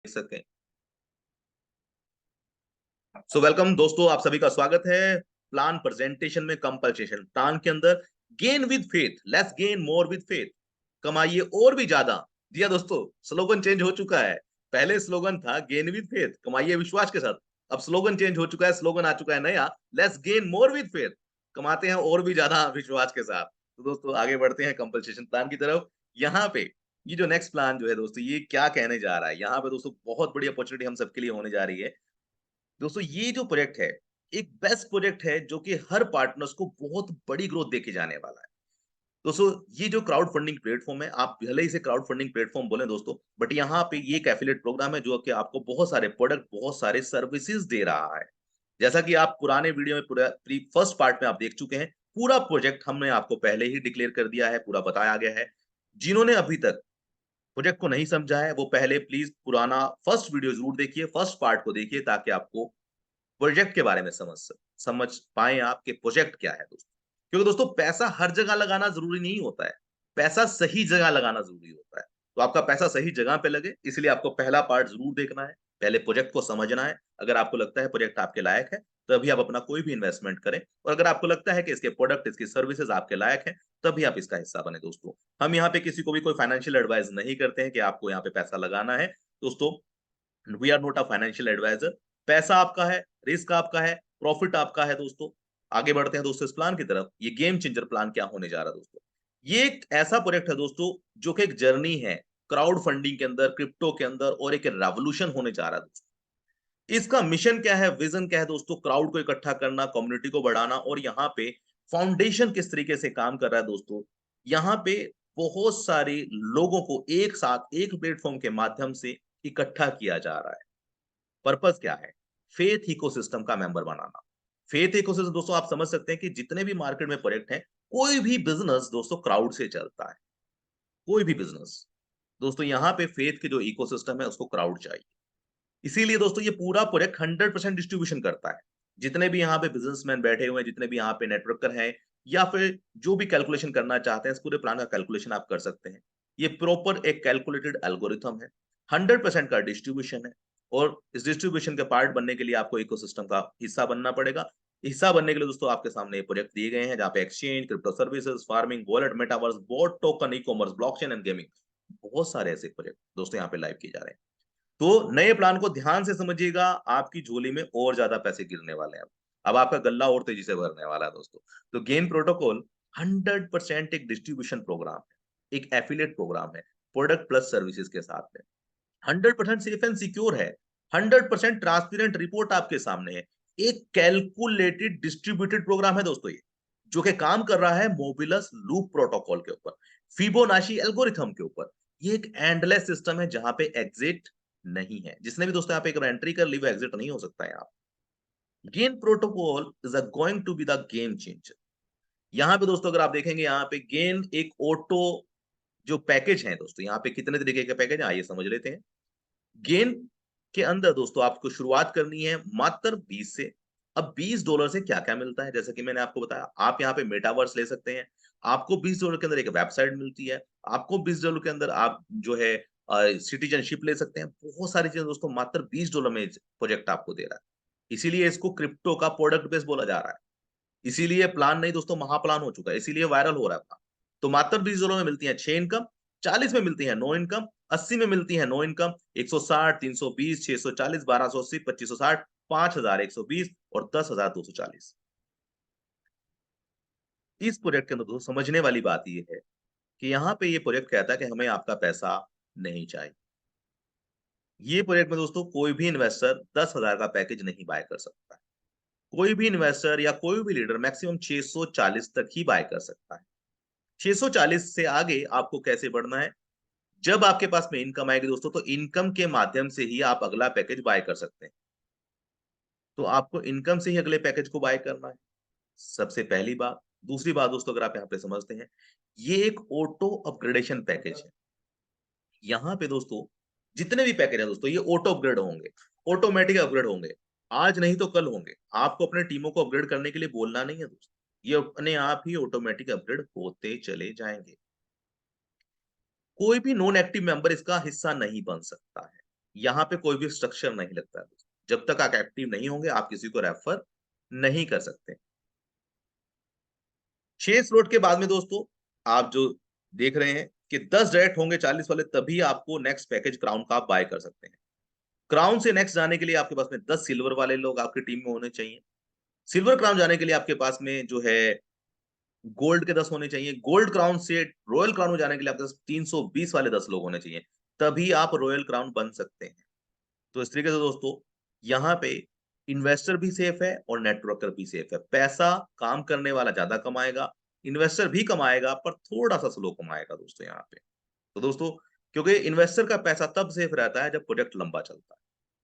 सकें। So welcome दोस्तों, आप सभी का स्वागत है प्लान प्रेजेंटेशन में कंपल्सेशन प्लान के अंदर। Gain with faith, let's gain more with faith, कमाइए और भी ज्यादा। दिया दोस्तों, स्लोगन चेंज हो चुका है। पहले स्लोगन था गेन विद फेथ, कमाइए विश्वास के साथ। अब स्लोगन चेंज हो चुका है, स्लोगन आ चुका है नया, let's gain more with faith, कमाते हैं और भी ज्यादा विश्वास के साथ। तो दोस्तों आगे बढ़ते हैं कंपल्सेशन प्लान की तरफ। यहाँ पे ये जो नेक्स्ट प्लान जो है दोस्तों, ये क्या कहने जा रहा है यहाँ पे दोस्तों, बहुत बड़ी अपॉर्चुनिटी हम सबके लिए होने जा रही है। दोस्तों ये जो प्रोजेक्ट है, एक बेस्ट प्रोजेक्ट है जो कि हर पार्टनर्स को बहुत बड़ी ग्रोथ देके जाने वाला है। दोस्तों ये जो क्राउड फंडिंग प्लेटफॉर्म है, आप भले ही इसे क्राउड फंडिंग प्लेटफॉर्म बोले दोस्तों, बट यहाँ पे ये एक एफिलिएट प्रोग्राम है जो कि आपको बहुत सारे प्रोडक्ट, बहुत सारे सर्विसेज दे रहा है। जैसा कि आप पुराने वीडियो में पूरा फर्स्ट पार्ट में आप देख चुके हैं, पूरा प्रोजेक्ट हमने आपको पहले ही डिक्लेयर कर दिया है, पूरा बताया गया है। जिन्होंने अभी तक प्रोजेक्ट को नहीं समझा है, वो पहले प्लीज पुराना फर्स्ट वीडियो जरूर देखिए, फर्स्ट पार्ट को देखिए, ताकि आपको प्रोजेक्ट के बारे में समझ पाए आप कि प्रोजेक्ट क्या है दोस्तों। क्योंकि दोस्तों पैसा हर जगह लगाना जरूरी नहीं होता है, पैसा सही जगह लगाना जरूरी होता है। तो आपका पैसा सही जगह पे लगे, इसलिए आपको पहला पार्ट जरूर देखना है, पहले प्रोजेक्ट को समझना है। अगर आपको लगता है प्रोजेक्ट आपके लायक है, तभी आप अपना कोई भी इन्वेस्टमेंट करें। और अगर आपको लगता है कि इसके प्रोडक्ट, इसकी सर्विसेज आपके लायक है, तभी आप इसका हिस्सा बने दोस्तों। हम यहाँ पे किसी को भी कोई फाइनेंशियल एडवाइस नहीं करते हैं कि आपको यहाँ पे पैसा लगाना है दोस्तों। We are not a financial advisor. पैसा आपका है, रिस्क आपका है, प्रॉफिट आपका है दोस्तों। आगे बढ़ते हैं दोस्तों इस प्लान की तरफ। ये गेम चेंजर प्लान क्या होने जा रहा है दोस्तों, ये एक ऐसा प्रोजेक्ट है दोस्तों जो कि एक जर्नी है क्राउड फंडिंग के अंदर, क्रिप्टो के अंदर, और एक रेवोल्यूशन होने जा रहा है दोस्तों। इसका मिशन क्या है, विजन क्या है दोस्तों, क्राउड को इकट्ठा करना, कम्युनिटी को बढ़ाना। और यहाँ पे फाउंडेशन किस तरीके से काम कर रहा है दोस्तों, यहाँ पे बहुत सारे लोगों को एक साथ एक प्लेटफॉर्म के माध्यम से इकट्ठा किया जा रहा है। पर्पस क्या है, फेथ इकोसिस्टम का मेंबर बनाना। फेथ इकोसिस्टम दोस्तों आप समझ सकते हैं कि जितने भी मार्केट में प्रोजेक्ट हैं, कोई भी बिजनेस दोस्तों क्राउड से चलता है, कोई भी बिजनेस। दोस्तों यहाँ पे फेथ के जो इकोसिस्टम है उसको क्राउड चाहिए। इसीलिए दोस्तों ये पूरा प्रोजेक्ट 100% डिस्ट्रीब्यूशन करता है। जितने भी यहाँ पे बिजनेसमैन बैठे हुए हैं, जितने भी यहाँ पे नेटवर्कर हैं, या फिर जो भी कैलकुलेशन करना चाहते हैं, इस पूरे प्लान का कैलकुलेशन आप कर सकते हैं। ये प्रॉपर एक कैलकुलेटेड एल्गोरिथम है, 100% का डिस्ट्रीब्यूशन है। और इस डिस्ट्रीब्यूशन के पार्ट बनने के लिए आपको इकोसिस्टम का हिस्सा बनना पड़ेगा। हिस्सा बनने के लिए दोस्तों आपके सामने ये प्रोजेक्ट दिए गए हैं, जहाँ पे exchange, crypto services, farming, wallet, metaverse, boat token, e commerce, blockchain and gaming, बहुत सारे ऐसे प्रोजेक्ट दोस्तों यहाँ पे लाइव किए जा रहे हैं। तो नए प्लान को ध्यान से समझिएगा, आपकी झोली में और ज्यादा पैसे गिरने वाले हैं। अब आपका गल्ला और तेजी से भरने वाला है दोस्तों। तो गेन प्रोटोकॉल 100% एक डिस्ट्रीब्यूशन प्रोग्राम है, एक एफिलिएट प्रोग्राम है, प्रोडक्ट प्लस सर्विसेज के साथ में। 100% सेफ एंड सिक्योर है, 100% ट्रांसपेरेंट रिपोर्ट आपके सामने है। एक कैलकुलेटेड डिस्ट्रीब्यूटेड प्रोग्राम है दोस्तों ये, जो कि काम कर रहा है मोबिलस लूप प्रोटोकॉल के ऊपर, फिबोनाची एल्गोरिथम के ऊपर। ये एक एंडलेस सिस्टम है जहां पे एग्जिट नहीं है। जिसने भी दोस्तों यहाँ पे एक एंट्री कर ली, वो एग्जिट नहीं हो सकता है यहाँ। Gain protocol is a going to be the game changer. यहाँ पे दोस्तों अगर आप देखेंगे, यहाँ पे गेन एक ऑटो जो पैकेज है दोस्तों, यहाँ पे कितने तरीके के पैकेज है आइए समझ लेते हैं। गेन के अंदर दोस्तों आपको शुरुआत करनी है मात्र 20 से। अब $20 से क्या क्या मिलता है, जैसे कि मैंने आपको बताया, आप यहाँ पे मेटावर्स ले सकते हैं। आपको $20 के अंदर एक वेबसाइट मिलती है। आपको $20 के अंदर आप जो है सिटीजनशिप ले सकते हैं। बहुत सारी चीजें दोस्तों मात्र $20 में प्रोजेक्ट आपको दे रहा है। इसीलिए इसको क्रिप्टो का प्रोडक्ट बेस बोला जा रहा है। इसीलिए प्लान नहीं दोस्तों, महाप्लान हो चुका है, इसीलिए वायरल हो रहा है। तो मात्र $20 में मिलती है 6 इनकम, 40 में मिलती है नो इनकम, 80 में मिलती है नो इनकम, 160, 320, 640, 1280, 2560, 5120 और 10,240। इस प्रोजेक्ट के अंदर दोस्तों समझने वाली बात यह है कि यहाँ पे ये प्रोजेक्ट कहता है कि हमें आपका पैसा नहीं चाहिए। ये प्रोजेक्ट में दोस्तों कोई भी इन्वेस्टर 10,000 का पैकेज नहीं बाय कर सकता है। कोई भी इन्वेस्टर या कोई भी लीडर मैक्सिमम 640 तक ही बाय कर सकता है। 640 से आगे आपको कैसे बढ़ना है, जब आपके पास में इनकम आएगी दोस्तों, तो इनकम के माध्यम से ही आप अगला पैकेज बाय कर सकते हैं। तो आपको इनकम से ही अगले पैकेज को बाय करना है, सबसे पहली बात। दूसरी बात दोस्तों अगर आप यहाँ पे समझते हैं, ये एक ऑटो अपग्रेडेशन पैकेज है। यहाँ पे दोस्तों जितने भी पैकेज है दोस्तों, ये ऑटो अपग्रेड होंगे, ऑटोमेटिक अपग्रेड होंगे। आज नहीं तो कल होंगे। आपको अपने टीमों को अपग्रेड करने के लिए बोलना नहीं है दोस्तों, ये अपने आप ही ऑटोमेटिक अपग्रेड होते चले जाएंगे। कोई भी नॉन एक्टिव मेंबर इसका हिस्सा नहीं बन सकता है। यहाँ पे कोई भी स्ट्रक्चर नहीं लगता है। जब तक आप एक्टिव नहीं होंगे आप किसी को रेफर नहीं कर सकते। 6 स्लॉट के बाद में दोस्तों आप जो देख रहे हैं कि 10 डायरेक्ट होंगे 40 वाले, तभी आपको नेक्स्ट पैकेज क्राउन का आप बाय कर सकते हैं। क्राउन से नेक्स्ट जाने के लिए आपके पास में 10 सिल्वर वाले लोग आपकी टीम में होने चाहिए। सिल्वर क्राउन जाने के लिए आपके पास में जो है गोल्ड के 10 होने चाहिए। गोल्ड क्राउन से रॉयल क्राउन में जाने के लिए आपके पास 320 वाले 10 लोग होने चाहिए, तभी आप रॉयल क्राउन बन सकते हैं। तो इस तरीके से दोस्तों यहाँ पे इन्वेस्टर भी सेफ है और नेटवर्कर भी सेफ है। पैसा काम करने वाला ज्यादा कमाएगा, इन्वेस्टर भी कमाएगा पर थोड़ा सा स्लो कमाएगा दोस्तों यहाँ पे। तो दोस्तों क्योंकि इन्वेस्टर का पैसा तब सेफ रहता है जब प्रोजेक्ट लंबा चलता है।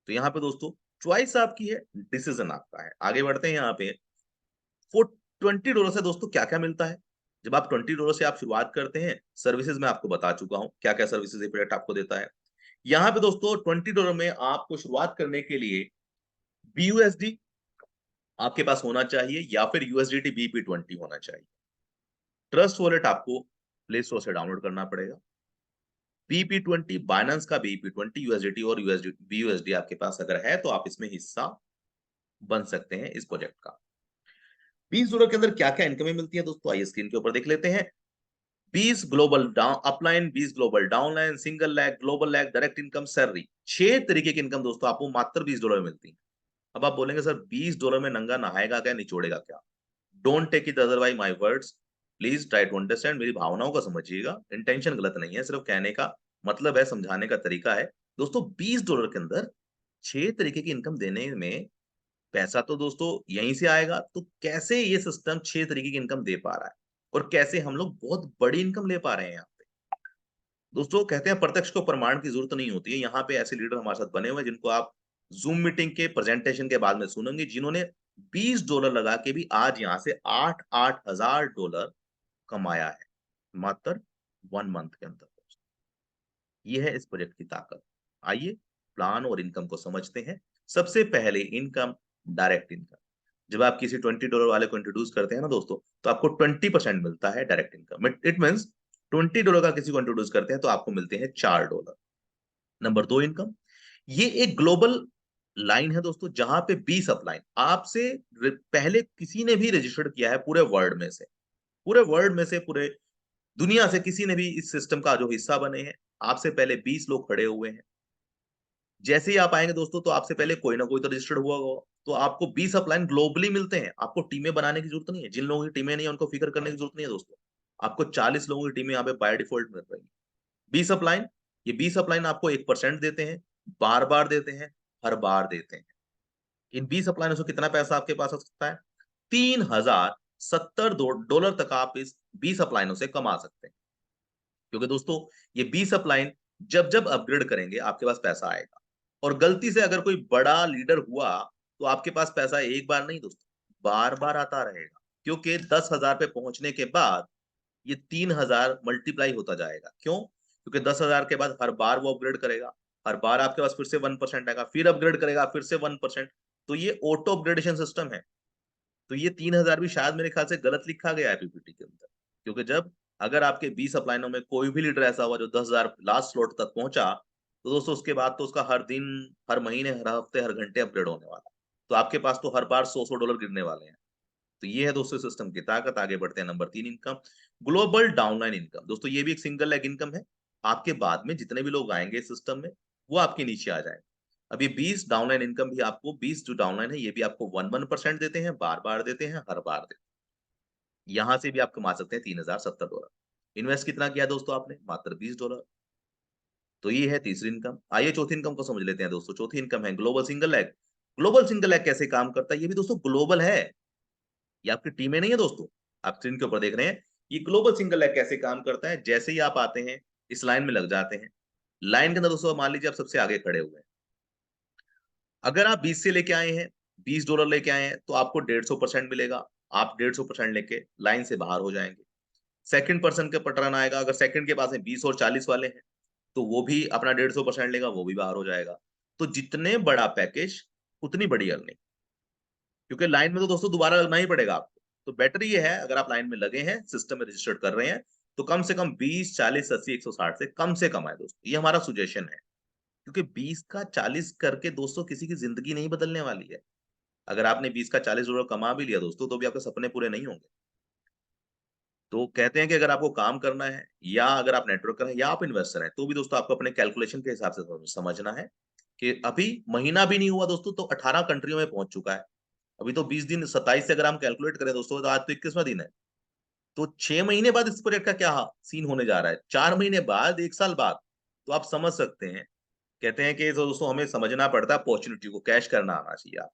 तो यहाँ पे दोस्तों चॉइस आपकी है, डिसीजन आपका है। आगे बढ़ते हैं। यहाँ पे वो $20 से दोस्तों क्या क्या मिलता है। जब आप $20 से आप शुरुआत करते हैं, सर्विसेज में आपको बता चुका हूं क्या क्या सर्विसेज ये प्रोजेक्ट आपको देता है। यहाँ पे दोस्तों $20 में आपको शुरुआत करने के लिए BUSD आपके पास होना चाहिए या फिर USDT BP20 होना चाहिए। ट्रस्ट वॉलेट आपको प्ले स्टोर से डाउनलोड करना पड़ेगा। BP20 बाइनेंस का BP20 USDT और BUSD आपके पास अगर है तो आप इसमें हिस्सा बन सकते हैं इस प्रोजेक्ट का। $20 के अंदर क्या क्या इनकमें मिलती है दोस्तों, आइए स्क्रीन के ऊपर देख लेते हैं। 20 global down upline, 20 global downline, single lag, global lag, direct income, salary. 6 तरीके की इनकम दोस्तों आपको मात्र $20 में मिलती है। अब आप बोलेंगे सर $20 में नंगा नहाएगा क्या, निचोड़ेगा क्या? Don't take it otherwise my words, please try to understand. मेरी भावनाओं को समझिएगा, इंटेंशन गलत नहीं है, सिर्फ कहने का मतलब है, समझाने का तरीका है। दोस्तों $20 के अंदर 6 तरीके की इनकम देने में पैसा तो दोस्तों यहीं से आएगा। तो कैसे ये सिस्टम 6 तरीके की इनकम दे पा रहा है और कैसे हम लोग बहुत बड़ी इनकम ले पा रहे हैं यहाँ पे। दोस्तों कहते हैं प्रत्यक्ष को प्रमाण की जरूरत नहीं होती है। यहाँ पे ऐसे लीडर हमारे साथ बने हुए हैं जिनको आप जूम मीटिंग के प्रेजेंटेशन के बाद में सुनेंगे, जिन्होंने $20 लगा के भी आज यहाँ से 8,000 कमाया है मात्र 1 मंथ के अंदर। ये है इस प्रोजेक्ट की ताकत। आइए प्लान और इनकम को समझते हैं। सबसे पहले इनकम, डायरेक्ट इनकम। जब आप किसी $20 वाले को इंट्रोड्यूस करते हैं ना दोस्तों, तो आपको 20% मिलता है डायरेक्ट इनकम। इट मीन्स $20 का किसी को इंट्रोड्यूस करते हैं तो आपको मिलते हैं $4। नंबर 2 इनकम, ये एक ग्लोबल लाइन है दोस्तों, जहां पे 20 अपलाइन आपसे पहले किसी ने भी रजिस्टर्ड किया है पूरे वर्ल्ड में से, पूरे वर्ल्ड में से, पूरे दुनिया से किसी ने भी इस सिस्टम का जो हिस्सा बने हैं, आपसे पहले 20 लोग खड़े हुए हैं। जैसे ही आप आएंगे दोस्तों तो आपसे पहले कोई ना कोई तो रजिस्टर्ड हुआ होगा। तो आपको 20 अपलाइन ग्लोबली मिलते हैं। आपको टीमें बनाने की जरूरत नहीं है। जिन लोगों की टीमें नहीं है उनको फिक्र करने की जरूरत नहीं है दोस्तों। आपको 40 लोगों की टीमें यहाँ पे बाय डिफॉल्ट मिल रही है। 20 अपलाइन, ये 20 अपलाइन आपको 1% देते हैं, बार बार देते हैं, हर बार देते हैं। इन 20 अपलाइनों से कितना पैसा आपके पास आ सकता है? $3,070 तक आप इस 20 अपलाइनों से कमा सकते हैं। क्योंकि दोस्तों ये 20 अपलाइन जब जब अपग्रेड करेंगे आपके पास पैसा आएगा। और गलती से अगर कोई बड़ा लीडर हुआ तो आपके पास पैसा एक बार नहीं दोस्तों, बार बार आता रहेगा। क्योंकि 10,000 पे पहुंचने के बाद ये 3,000 मल्टीप्लाई होता जाएगा। क्यों? क्योंकि 10,000 के बाद हर बार वो अपग्रेड करेगा, हर बार आपके पास फिर से 1% आएगा, फिर अपग्रेड करेगा, फिर से 1%। तो ये ऑटो अपग्रेडेशन सिस्टम है। तो ये 3,000 भी शायद मेरे ख्याल से गलत लिखा गया है पीपीटी के अंदर। क्योंकि जब अगर आपके 20 अपलाइनों में कोई भी लीडर ऐसा हुआ जो 10,000 लास्ट स्लॉट तक पहुंचा, तो दोस्तों उसके बाद तो उसका हर दिन, हर महीने, हर हफ्ते, हर घंटे अपग्रेड होने वाला है। तो आपके पास तो हर बार $100 गिरने वाले हैं। तो ये है दोस्तों सिस्टम की ताकत। आगे बढ़ते हैं। Number 3 income, global downline income. दोस्तों ये भी एक सिंगल लेग इनकम है। आपके बाद में जितने भी लोग आएंगे इस सिस्टम में वो आपके नीचे आ जाएंगे। अब ये 20 डाउनलाइन इनकम भी आपको, 20 जो डाउनलाइन है ये भी आपको 1% देते हैं, बार बार देते हैं, हर बार देते हैं। यहां से भी आप कमा सकते हैं $3,070। इन्वेस्ट कितना किया दोस्तों आपने? मात्र $20। तो ये है तीसरी इनकम। आइए चौथी इनकम को समझ लेते हैं दोस्तों। चौथी इनकम है global single leg. Global single leg कैसे काम करता है? ये भी दोस्तों ग्लोबल है, ये आपकी टीमें नहीं है दोस्तों। आप स्क्रीन के ऊपर देख रहे हैं ये ग्लोबल सिंगल लेग कैसे काम करता है। जैसे ही आप आते हैं इस लाइन में लग जाते हैं। लाइन के अंदर दोस्तों मान लीजिए आप सबसे आगे खड़े हुए हैं। अगर आप 20 से लेके आए हैं, $20 लेके आए हैं, तो आपको 150% मिलेगा। आप 150% लेके लाइन से बाहर हो जाएंगे। सेकंड पर्सन के पटरन आएगा, अगर सेकंड के पास में 20 और 40 वाले हैं तो वो भी अपना 150% लेगा, वो भी बाहर हो जाएगा। तो जितने बड़ा पैकेज उतनी बड़ी अर्निंग। क्योंकि लाइन में तो दोस्तों दोबारा लगना ही पड़ेगा आपको। तो बेटर ये है अगर आप लाइन में लगे हैं, सिस्टम में रजिस्टर्ड कर रहे हैं, तो कम से कम 20, 40, 80, 160 से कम आए दोस्तों। ये हमारा सुजेशन है। क्योंकि 20 का 40 करके दोस्तों किसी की जिंदगी नहीं बदलने वाली है। अगर आपने 20 का $40 कमा भी लिया दोस्तों, तो भी आपके सपने पूरे नहीं होंगे। तो कहते हैं कि अगर आपको काम करना है, या अगर आप नेटवर्क कर रहे हैं, या आप इन्वेस्टर हैं, तो भी दोस्तों आपको अपने कैलकुलेशन के हिसाब से समझना है कि अभी महीना भी नहीं हुआ दोस्तों, तो 18 कंट्रियों में पहुंच चुका है। अभी तो 20 दिन, 27 से अगर हम कैलकुलेट करें दोस्तों, तो आज तो 21वां दिन है। तो 6 महीने बाद इस प्रोजेक्ट का क्या सीन होने जा रहा है, 4 महीने बाद, 1 साल बाद, तो आप समझ सकते हैं। कहते हैं कि तो दोस्तों हमें समझना पड़ता है अपॉर्चुनिटी को, कैश करना आना चाहिए आप।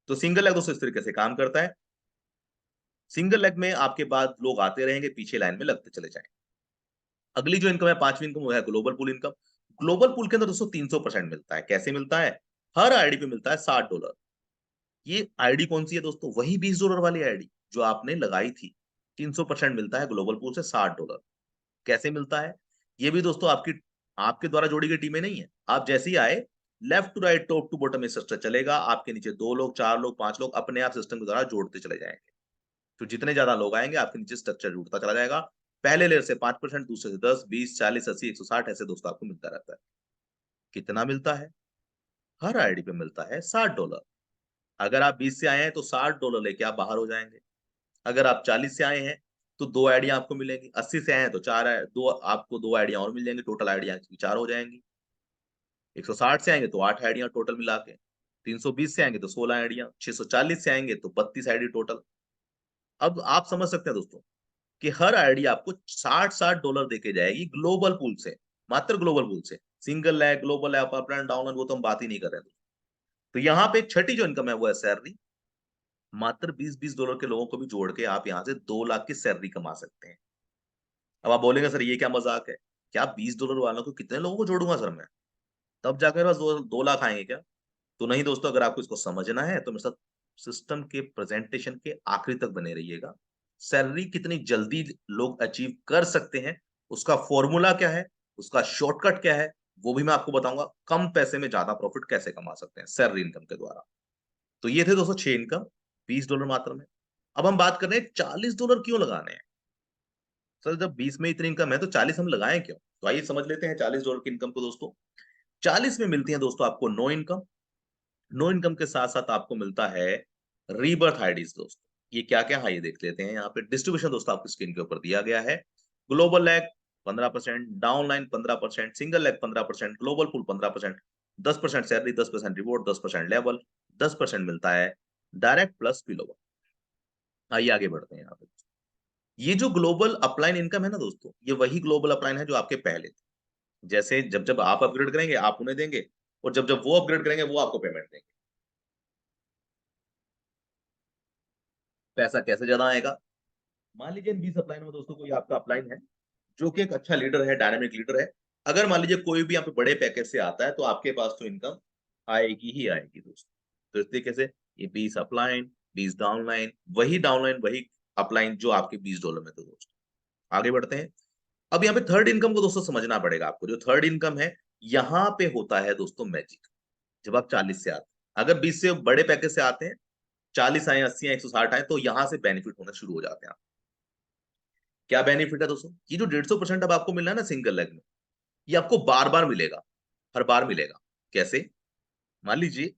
तो सिंगल लेग दोस्तों इस तरीके से काम करता है। सिंगल लेग में आपके बाद लोग आते रहेंगे, पीछे लाइन में लगते चले जाएंगे। अगली जो इनकम है, पांचवी इनकम, वो है global pool income. Global pool के अंदर दोस्तों 300% मिलता है। कैसे मिलता है? हर आईडी पे मिलता है $60। ये आईडी कौन सी है दोस्तों? वही $20 वाली आईडी जो आपने लगाई थी। 300% मिलता है ग्लोबल पूल से $60। कैसे मिलता है? ये भी दोस्तों आपकी आपके द्वारा जोड़ी गई टीमें नहीं है। आप जैसे ही आए, left to right, top to bottom में सिस्टम चलेगा। आपके नीचे 2 लोग, 4 लोग, 5 लोग अपने आप सिस्टम के द्वारा जोड़ते चले जाएंगे। तो जितने ज्यादा लोग आएंगे, आपके नीचे स्ट्रक्चर जुड़ता चला जाएगा। पहले लेयर से 5%, दूसरे से 10, 20, 40, 80, 160, ऐसे दोस्तों आपको मिलता रहता है। कितना मिलता है? हर आईडी पे मिलता है $60। अगर आप 20 से आए हैं तो $60 लेके आप बाहर हो जाएंगे। अगर आप 40 से आए हैं तो 2 आईडियां आपको मिलेंगी। 80 से आए हैं तो दो आपको 2 आईडियां और मिल जाएंगी, टोटल आईडियां 4 हो जाएंगी। 160 से आएंगे तो 8 आईडियां टोटल मिला के। 320 से आएंगे तो 16 आईडियां। 640 से आएंगे तो 32 आईडी टोटल। अब आप समझ सकते हैं दोस्तों कि हर आईडी आपको 60-60 डॉलर देके जाएगी ग्लोबल पूल से। मात्र ग्लोबल पूल से। Single lag, global app, up and down, वो तो हम बात ही नहीं कर रहे हैं। तो यहाँ पे छठी जो इनकम है वो है सैलरी। मात्र 20-20 डॉलर के लोगों को भी जोड़ के आप यहाँ से 2 लाख की सैलरी कमा सकते हैं। अब आप बोलेंगे सर ये क्या मजाक है, क्या $20 वालों को कितने लोगों को जोड़ूंगा सर मैं, तब जाकर मेरे पास 2 लाख आएंगे क्या? तो नहीं दोस्तों, अगर आपको इसको समझना है तो मेरे साथ सिस्टम के प्रेजेंटेशन के आखिरी तक बने रहिएगा। सैलरी कितनी जल्दी लोग अचीव कर सकते हैं, उसका फॉर्मूला क्या है, उसका शॉर्टकट क्या है, वो भी मैं आपको बताऊंगा। कम पैसे में ज्यादा प्रॉफिट कैसे कमा सकते हैं सैलरी इनकम के द्वारा। तो ये थे दोस्तों 6 इनकम, $20 मात्र में। अब हम बात कर रहे हैं $40 क्यों लगाने हैं। सर जब 20 में इतनी इनकम है तो 40 हम लगाएं क्यों? तो आइए समझ लेते हैं $40 की इनकम को दोस्तों। 40 में मिलती है दोस्तों आपको नो इनकम। नो इनकम के साथ साथ आपको मिलता है रीबर्थ आईडीज दोस्तों। ये क्या क्या है ये देख लेते हैं। यहाँ पे डिस्ट्रीब्यूशन दोस्तों आपकी स्क्रीन के ऊपर दिया गया है। Global leg 15%, downline 15%, single leg 15%, global pool 15%, 10% salary, 10% reward, 10% level, 10% मिलता है डायरेक्ट प्लस स्पिलओवर। आइए आगे बढ़ते हैं यहाँ पे। ये जो ग्लोबल अपलाइन इनकम है ना दोस्तों, ये वही ग्लोबल अपलाइन है जो आपके पहले थे। जैसे जब जब आप अपग्रेड करेंगे आप उन्हें देंगे, और जब जब वो अपग्रेड करेंगे वो आपको पेमेंट देंगे। पैसा कैसे ज्यादा आएगा? मान लीजिए 20 अपलाइन में दोस्तों कोई आपका अपलाइन है जो कि एक अच्छा लीडर है, डायनामिक लीडर है। अगर मान लीजिए कोई भी यहाँ पे बड़े पैकेज से आता है, तो आपके पास तो इनकम आएगी ही आएगी दोस्तों। तो इस तरीके से ये 20 अपलाइन, 20 डाउनलाइन, वही डाउनलाइन वही अपलाइन जो आपके $20 में थे दोस्तों। आगे बढ़ते हैं। अब यहाँ पे थर्ड इनकम को दोस्तों समझना पड़ेगा आपको। जो थर्ड इनकम है, यहाँ पे होता है दोस्तों मैजिक। जब आप 40 से आते हैं, अगर 20 से बड़े पैकेज से आते हैं, 40 आए, 80 आए, 160 आए, तो यहाँ से बेनिफिट होना शुरू हो जाते हैं। क्या बेनिफिट है दोस्तों? ये जो 150% अब आपको मिल रहा है ना सिंगल लेग में, ये आपको बार बार मिलेगा। हर बार मिलेगा। कैसे? मान लीजिए,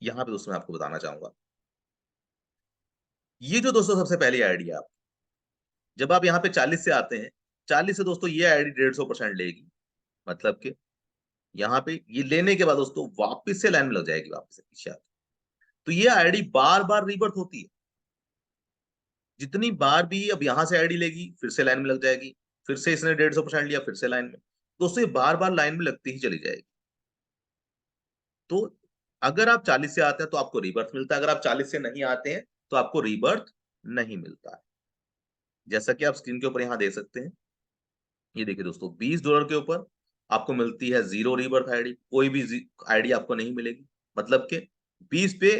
यहाँ पे दोस्तों मैं आपको बताना चाहूंगा। ये जो दोस्तों सबसे पहली आइडिया, आप जब आप यहाँ पे 40 से आते हैं, 40 से दोस्तों ये आईडी 150% लेगी। मतलब कि यहाँ पे ये लेने के बाद दोस्तों वापस से लाइन में लग जाएगी, वापस से पीछे आके। तो ये आईडी बार बार रीबर्थ होती है। जितनी बार भी अब यहाँ से आईडी लेगी, फिर से लाइन में लग जाएगी। फिर से इसने 150% लिया, फिर से लाइन में। दोस्तों ये बार बार लाइन में लगती ही चली जाएगी। तो अगर आप 40 से आते हैं तो आपको रीबर्थ मिलता है। अगर आप 40 से नहीं आते हैं तो आपको रीबर्थ नहीं मिलता है। जैसा कि आप स्क्रीन के ऊपर यहाँ देख सकते हैं। ये देखिए दोस्तों, $20 के ऊपर आपको मिलती है जीरो रीबर्थ आईडी। कोई भी आईडी आपको नहीं मिलेगी। मतलब कि 20 पे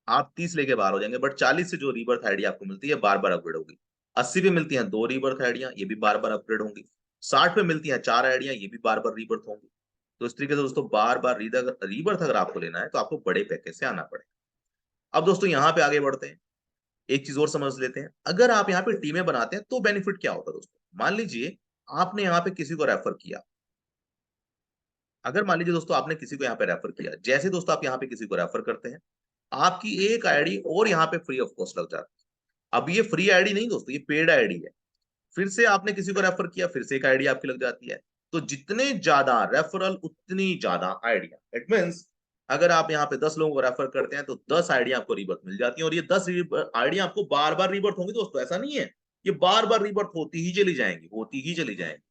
आप 30 लेके बाहर हो जाएंगे, बट 40 से जो रीबर्थ आईडी आपको मिलती है बार बार अपग्रेड होगी। 80 पे मिलती हैं 2 रीबर्थ आईडियां, ये भी बार बार अपग्रेड होंगी। 60 पे मिलती हैं 4 आईडियां, ये भी बार बार रीबर्थ होंगी। तो इस तरीके से दोस्तों बार बार रीबर्थ अगर आपको लेना है तो आपको बड़े पैकेज से आना पड़ेगा। अब दोस्तों यहाँ पे आगे बढ़ते हैं। एक चीज और समझ लेते हैं। अगर आप यहाँ पे टीमें बनाते हैं तो बेनिफिट क्या होता है दोस्तों? मान लीजिए आपने यहाँ पे किसी को रेफर किया, अगर मान लीजिए दोस्तों आपने किसी को यहाँ पे रेफर किया, जैसे दोस्तों आप यहाँ पे किसी को रेफर करते हैं, आपकी एक आईडी और यहाँ पे फ्री ऑफ कॉस्ट लग जाती है। अब ये फ्री आईडी नहीं दोस्तों, ये पेड आईडी है। फिर से आपने किसी को रेफर किया, फिर से एक आईडी आपकी लग जाती है। तो जितने ज्यादा रेफरल उतनी ज्यादा आइडिया। इट मीन्स अगर आप यहाँ पे 10 लोगों को रेफर करते हैं तो 10 आइडिया आपको रीबर्थ मिल जाती है, और ये 10 आइडिया आपको बार बार रीबर्थ होंगी दोस्तों, ऐसा नहीं है। ये बार बार रीबर्थ होती ही चली जाएंगी, होती ही चली जाएंगी।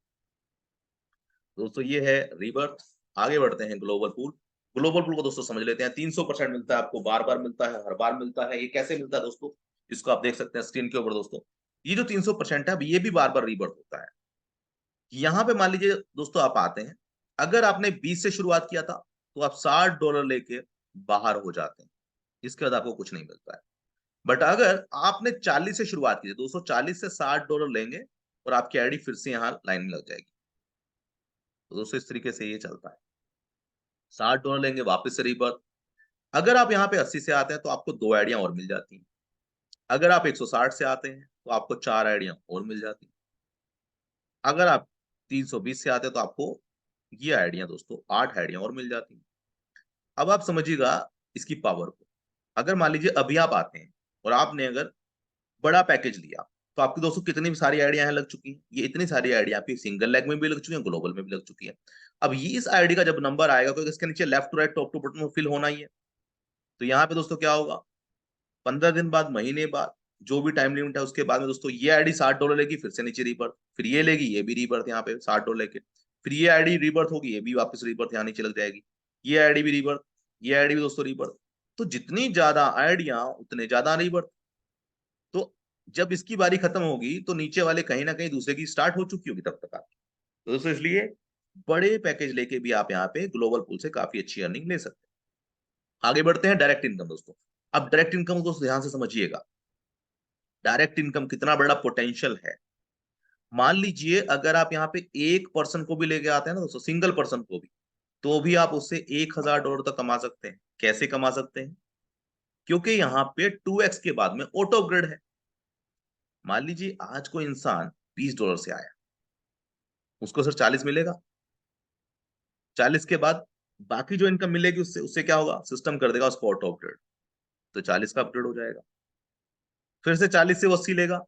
दोस्तों ये है रीबर्थ। आगे बढ़ते हैं ग्लोबल पूल। ग्लोबल पूल को दोस्तों समझ लेते हैं। 300% मिलता है आपको, बार बार मिलता है, हर बार मिलता है। ये कैसे मिलता है दोस्तों, इसको आप देख सकते हैं स्क्रीन के ऊपर दोस्तों। ये जो 300% है, अब ये भी बार बार रीबर्थ होता है। यहाँ पे मान लीजिए दोस्तों आप आते हैं, अगर आपने 20 से शुरुआत किया था तो आप $60 लेके बाहर हो जाते हैं, इसके बाद आपको कुछ नहीं मिलता है। बट अगर आपने 40 से शुरुआत की, दोस्तों 40 से $60 लेंगे और आपकी आईडी फिर से यहाँ लाइन में लग जाएगी। तो दोस्तों इस तरीके से ये चलता है। $60 लेंगे, वापस से रीबर्थ। अगर आप यहाँ पे 80 से आते हैं तो आपको 2 आइडिया और मिल जाती हैं। अगर आप 160 से आते हैं तो आपको 4 आइडिया और मिल जाती हैं। अगर आप 320 से आते हैं तो आपको ये आइडिया दोस्तों 8 आइडिया और मिल जाती हैं। अब आप समझिएगा इसकी पावर को। अगर मान लीजिए अभी आप आते हैं और आपने अगर बड़ा पैकेज लिया, तो आपकी दोस्तों कितनी भी सारी आइडिया लग चुकी हैं। ये इतनी सारी आइडिया आपकी सिंगल लेग में भी लग चुकी है, ग्लोबल में भी लग चुकी है। अब ये इस आईडी का जब नंबर आएगा, क्योंकि इसके नीचे left to right top to button fill होना ही है, तो यहाँ पे दोस्तों क्या होगा, 15 दिन बाद, महीने बाद, जो भी टाइम लिमिट है उसके बाद में दोस्तों ये आईडी $60 लेगी, फिर से नीचे रीबर्थ, फिर ये लेगी, ये भी रीबर्थ यहाँ पे $60 लेके, फिर ये आईडी रीबर्थ होगी, ये भी वापस रीबर्थ यहाँ नीचे लग जाएगी, ये आईडी भी रीबर्थ, ये आईडी भी दोस्तों रीबर्थ। तो जितनी ज्यादा आइडिया उतने ज्यादा रीबर्थ। तो जब इसकी बारी खत्म होगी तो नीचे वाले कहीं ना कहीं दूसरे की स्टार्ट हो चुकी होगी तब तक आप। तो दोस्तों इसलिए बड़े पैकेज लेके भी आप यहाँ पे ग्लोबल पूल से काफी अच्छी अर्निंग ले सकते हैं। आगे बढ़ते हैं डायरेक्ट इनकम दोस्तों। अब डायरेक्ट इनकम को ध्यान से समझिएगा। डायरेक्ट इनकम कितना बड़ा पोटेंशियल है। मान लीजिए अगर आप यहाँ पे एक पर्सन को भी लेके आते हैं ना दोस्तों, सिंगल पर्सन को भी, तो भी आप उससे $1000 तक कमा सकते हैं। कैसे कमा सकते हैं, क्योंकि यहाँ पे 2x के बाद में ऑटो अपग्रेड है। मान लीजिए आज कोई इंसान $20 से आया, उसको सर 40 मिलेगा। 40 के बाद बाकी जो इनकम मिलेगी उससे उससे क्या होगा, सिस्टम कर देगा उसको ऑटो अपग्रेड, तो 40 का अपग्रेड हो जाएगा। फिर से 40 से वो 80 लेगा,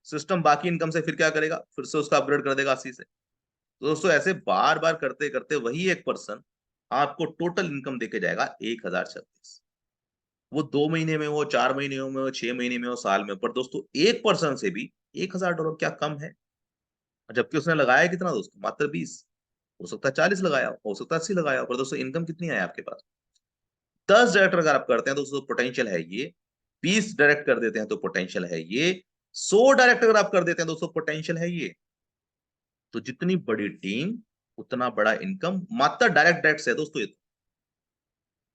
सिस्टम बाकी इनकम से फिर क्या करेगा, फिर से उसका अपग्रेड कर देगा 80 से। तो दोस्तों ऐसे बार बार करते करते वही एक पर्सन आपको टोटल इनकम देके जाएगा 1036। वो 2 महीने में हो, 4 महीने में हो, 6 महीने में हो, साल में, पर दोस्तों एक पर्सन से भी $1000 क्या कम है। जबकि उसने लगाया कितना दोस्तों, मात्र 20। हो सकता है 40 लगाया, हो सकता है 80 लगाया, पर दोस्तों इनकम कितनी है आपके पास। 10 डायरेक्टर अगर आप करते हैं तो दोस्तों पोटेंशियल है ये। 20 डायरेक्ट कर देते हैं तो पोटेंशियल है ये। 100 डायरेक्ट अगर आप कर देते हैं दोस्तों पोटेंशियल है ये। तो जितनी बड़ी टीम उतना बड़ा इनकम, मात्र डायरेक्ट डायरेक्ट से दोस्तों ये तो।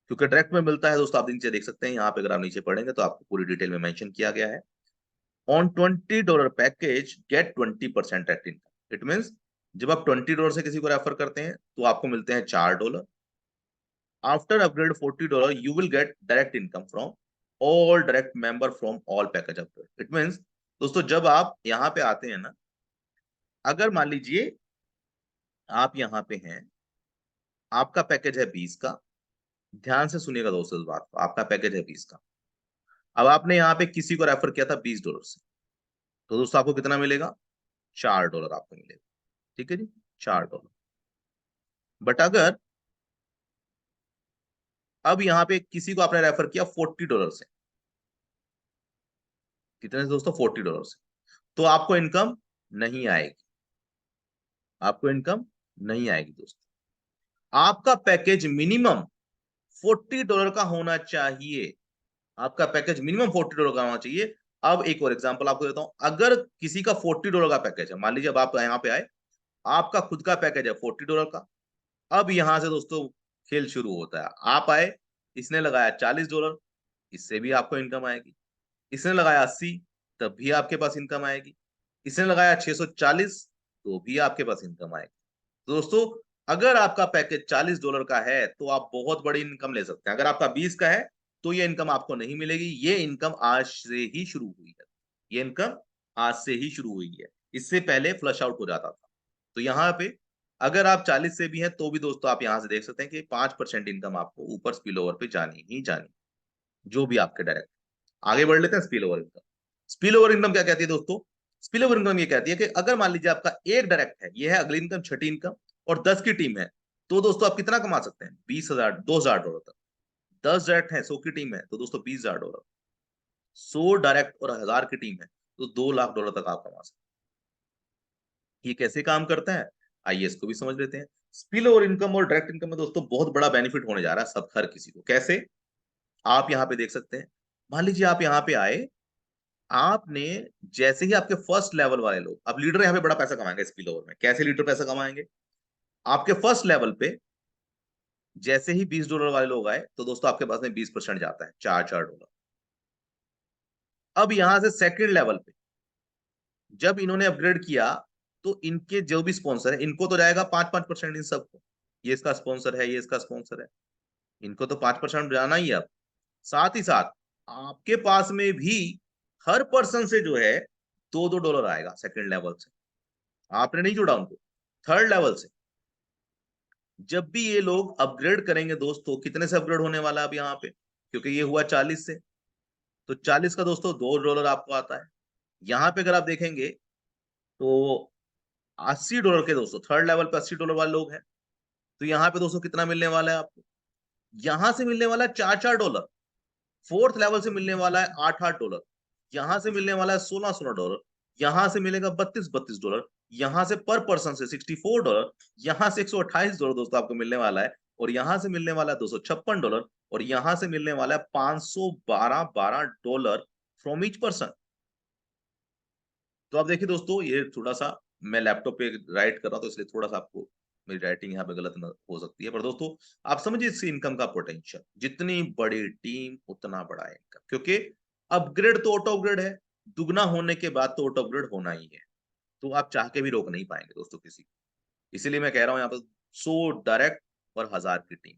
क्योंकि डायरेक्ट में मिलता है दोस्तों, आप नीचे देख सकते हैं, यहाँ पे अगर आप नीचे पढ़ेंगे तो आपको पूरी डिटेल में मेंशन किया गया है। On $20 package get 20% direct income. It means जब आप $20 से किसी को रेफर करते हैं तो आपको मिलते हैं $4। After upgrade $40 you will get direct income from all direct member from all package upgrade. It means दोस्तों जब आप यहाँ पे आते हैं ना, अगर मान लीजिए आप यहाँ पे हैं, आपका पैकेज है 20 का। ध्यान से सुनिएगा दोस्तों इस बात को, आपका पैकेज है 20 का। अब आपने यहाँ पे किसी को रेफर किया था $20 से, तो दोस्तों आपको कितना मिलेगा, $4 आपको मिलेगा। ठीक है जी, $4। बट अगर अब यहाँ पे किसी को आपने रेफर किया $40 से, कितने से दोस्तों, $40 से, तो आपको इनकम नहीं आएगी। आपको इनकम नहीं आएगी दोस्तों। आपका पैकेज मिनिमम $40 का होना चाहिए। आपका पैकेज मिनिमम $40 का होना चाहिए। अब एक और एग्जांपल आपको देता हूं। अगर किसी का $40 का पैकेज है, मान लीजिए अब आप यहाँ पे आए, आपका खुद का पैकेज है $40 का। अब यहां से दोस्तों खेल शुरू होता है। आप आए, इसने लगाया $40, इससे भी आपको इनकम आएगी। इसने लगाया 80, तब भी आपके पास इनकम आएगी। इसने लगाया 640, तो भी आपके पास इनकम आएगी। तो दोस्तों अगर आपका पैकेज $40 का है तो आप बहुत बड़ी इनकम ले सकते हैं। अगर आपका 20 का है तो ये इनकम आपको नहीं मिलेगी। ये इनकम आज से ही शुरू हुई है। ये इनकम आज से ही शुरू हुई है, इससे पहले फ्लश आउट हो जाता था। तो यहाँ पे अगर आप 40 से भी हैं तो भी दोस्तों आप यहां से देख सकते हैं कि 5% इनकम आपको ऊपर स्पिल ओवर पे जानी ही जानी, जो भी आपके डायरेक्ट। आगे बढ़ लेते हैं spill over income. Spill over income क्या कहती है दोस्तों? स्पिल ओवर इनकम ये कहती है कि अगर मान लीजिए आपका एक डायरेक्ट है, ये है अगली इनकम, छठी इनकम, और 10 की टीम है, तो दोस्तों आप कितना कमा सकते हैं? 20,000, $2,000 तक। 10 डायरेक्ट है, 100 की टीम है, तो दोस्तों $20,000। 100 डायरेक्ट और 1000 की टीम है, तो $2 लाख तक आप कमा सकते हैं। ये कैसे काम करता है, आइए इसको भी समझ लेते हैं। स्पिल ओवर इनकम और डायरेक्ट इनकम में दोस्तों बहुत बड़ा बेनिफिट होने जा रहा है सब, हर किसी को। कैसे? आप यहाँ पे देख सकते हैं, मान लीजिए आप यहाँ पे आए, आपने जैसे ही आपके फर्स्ट लेवल वाले लोग, अब लीडर यहाँ पे बड़ा पैसा कमाएंगे स्पिल ओवर में। कैसे लीडर पैसा कमाएंगे? आपके फर्स्ट लेवल पे जैसे ही $20 वाले लोग आए, तो दोस्तों आपके पास में 20% जाता है, $4 अब यहां से सेकंड लेवल पे जब इन्होंने अपग्रेड किया, तो इनके जो भी स्पॉन्सर है, इनको तो जाएगा 5-5% इन सबको। ये इसका स्पॉन्सर है, ये इसका स्पॉन्सर है, इनको तो 5% जाना ही है। अब साथ ही साथ आपके पास में भी हर पर्सन से जो है $2-2 आएगा सेकंड लेवल से। आपने नहीं जोड़ा उनको। थर्ड लेवल से जब भी ये लोग अपग्रेड करेंगे दोस्तों, कितने से अपग्रेड होने वाला है अब यहाँ पे, क्योंकि ये हुआ 40 से, तो 40 का दोस्तों $2 आपको आता है। यहाँ पे अगर आप देखेंगे तो $80 के दोस्तों, थर्ड लेवल पे $80 वाले लोग हैं, तो यहाँ पे दोस्तों कितना मिलने वाला है आपको? यहां से मिलने वाला है $4-4। फोर्थ लेवल से मिलने वाला है $8-8। यहां से मिलने वाला है $16-16। यहां से मिलेगा $32-32। यहां से पर पर्सन से $64। यहां से $128 दोस्तों आपको मिलने वाला है। और यहां से मिलने वाला है $256। और यहां से मिलने वाला है $512 फ्रॉम ईच पर्सन। तो आप देखिए दोस्तों, ये थोड़ा सा मैं लैपटॉप पे राइट कर रहा हूँ, तो इसलिए थोड़ा सा आपको मेरी राइटिंग यहाँ पे गलत हो सकती है, पर दोस्तों आप समझिए इससे इनकम का पोटेंशियल। जितनी बड़ी टीम उतना बड़ा इनकम, क्योंकि अपग्रेड तो ऑटो अपग्रेड है, दुगना होने के बाद तो ऑटो अपग्रेड होना ही है। तो आप चाह के भी रोक नहीं पाएंगे दोस्तों किसी को। इसीलिए मैं कह रहा हूँ यहाँ पर 100 डायरेक्ट और 1000 की टीम,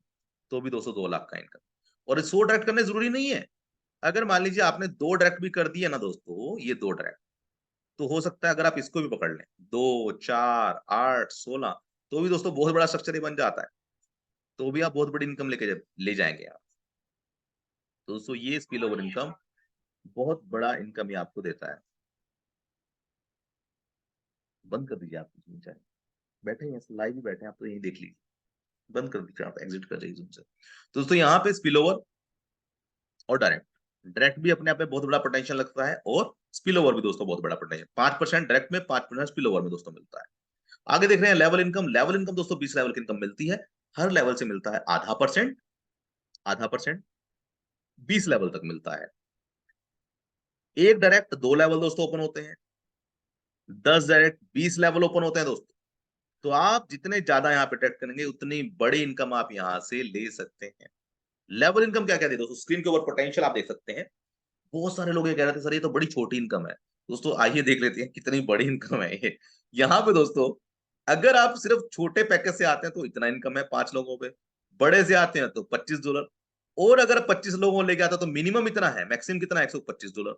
तो भी दोस्तों 2 लाख का इनकम। और 100 डायरेक्ट करने जरूरी नहीं है। अगर मान लीजिए आपने 2 डायरेक्ट भी कर दिए ना दोस्तों, ये 2 डायरेक्ट, तो हो सकता है अगर आप इसको भी पकड़ लें, 2, 4, 8, 16, तो भी दोस्तों बहुत बड़ा स्ट्रक्चर ही बन जाता है। तो भी आप बहुत बड़ी इनकम ले जाएंगे आप। तो दोस्तों ये स्पिल ओवर इनकम बहुत बड़ा इनकम ये आपको देता है। बंद कर दीजिए आप Zoom चाहे, बैठे हैं लाइव ही बैठे हैं आप, तो यही देख लीजिए। बंद कर दीजिए, आप एग्जिट कर जाइए Zoom से। तो दोस्तों यहाँ पे स्पिल ओवर और डायरेक्ट, डायरेक्ट भी अपने आप में बहुत बड़ा पोटेंशियल लगता है, और स्पिल ओवर भी दोस्तों बहुत बड़ा पोटेंशियल। 5% डायरेक्ट में, 5% स्पिल ओवर में दोस्तों मिलता है। आगे देख रहे हैं लेवल इनकम। लेवल इनकम दोस्तों 20 लेवल की इनकम मिलती है। हर लेवल से मिलता है आधा परसेंट 20 लेवल तक मिलता है। एक डायरेक्ट 2 लेवल दोस्तों ओपन होते हैं, 10 डायरेक्ट 20 लेवल ओपन होते हैं दोस्तों। तो आप जितने ज्यादा यहाँ पे डायरेक्ट करेंगे, उतनी बड़ी इनकम आप यहाँ से ले सकते हैं। लेवल इनकम क्या कहती है दोस्तों? स्क्रीन के ऊपर पोटेंशियल आप देख सकते हैं। बहुत सारे लोग ये कह रहे थे सर ये तो बड़ी छोटी इनकम है। दोस्तों आइए देख लेते हैं कितनी बड़ी इनकम है ये। यहाँ पे दोस्तों अगर आप सिर्फ छोटे पैकेज से आते हैं तो इतना इनकम है 5 लोगों पे, बड़े से आते हैं तो $25, और अगर 25 लोगों लेके आते हैं तो मिनिमम इतना है, मैक्सिमम कितना है? $125।